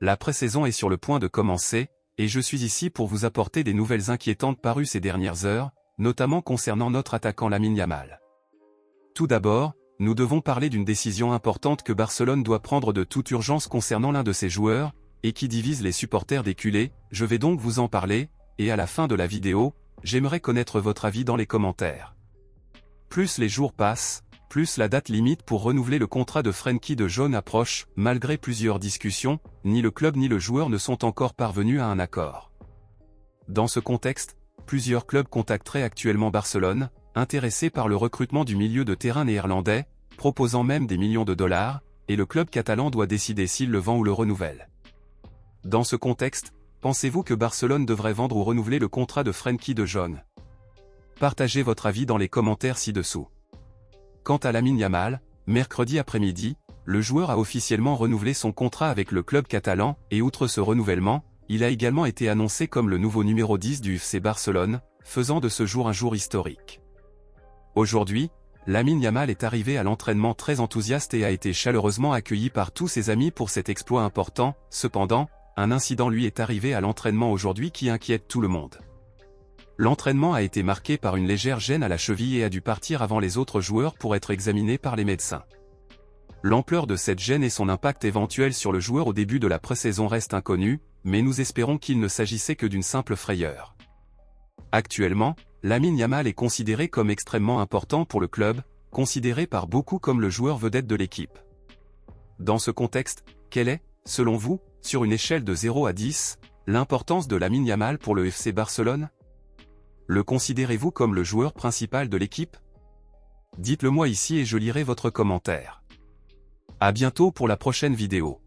la pré-saison est sur le point de commencer, et je suis ici pour vous apporter des nouvelles inquiétantes parues ces dernières heures, notamment concernant notre attaquant Lamine Yamal. Tout d'abord, nous devons parler d'une décision importante que Barcelone doit prendre de toute urgence concernant l'un de ses joueurs, et qui divise les supporters des culés. Je vais donc vous en parler, et à la fin de la vidéo, j'aimerais connaître votre avis dans les commentaires. Plus les jours passent, plus la date limite pour renouveler le contrat de Frenkie de Jong approche. Malgré plusieurs discussions, ni le club ni le joueur ne sont encore parvenus à un accord. Dans ce contexte, plusieurs clubs contacteraient actuellement Barcelone, intéressés par le recrutement du milieu de terrain néerlandais, proposant même des millions de dollars, et le club catalan doit décider s'il le vend ou le renouvelle. Dans ce contexte, pensez-vous que Barcelone devrait vendre ou renouveler le contrat de Frenkie de Jong? Partagez votre avis dans les commentaires ci-dessous. Quant à Lamine Yamal, mercredi après-midi, le joueur a officiellement renouvelé son contrat avec le club catalan, et outre ce renouvellement, il a également été annoncé comme le nouveau numéro 10 du FC Barcelone, faisant de ce jour un jour historique. Aujourd'hui, Lamine Yamal est arrivé à l'entraînement très enthousiaste et a été chaleureusement accueilli par tous ses amis pour cet exploit important. Cependant, un incident lui est arrivé à l'entraînement aujourd'hui qui inquiète tout le monde. L'entraînement a été marqué par une légère gêne à la cheville et a dû partir avant les autres joueurs pour être examiné par les médecins. L'ampleur de cette gêne et son impact éventuel sur le joueur au début de la pré-saison reste inconnue, mais nous espérons qu'il ne s'agissait que d'une simple frayeur. Actuellement, Lamine Yamal est considéré comme extrêmement important pour le club, considéré par beaucoup comme le joueur vedette de l'équipe. Dans ce contexte, quelle est, selon vous, sur une échelle de 0 à 10, l'importance de Lamine Yamal pour le FC Barcelone? Le considérez-vous comme le joueur principal de l'équipe? Dites-le moi ici et je lirai votre commentaire. À bientôt pour la prochaine vidéo.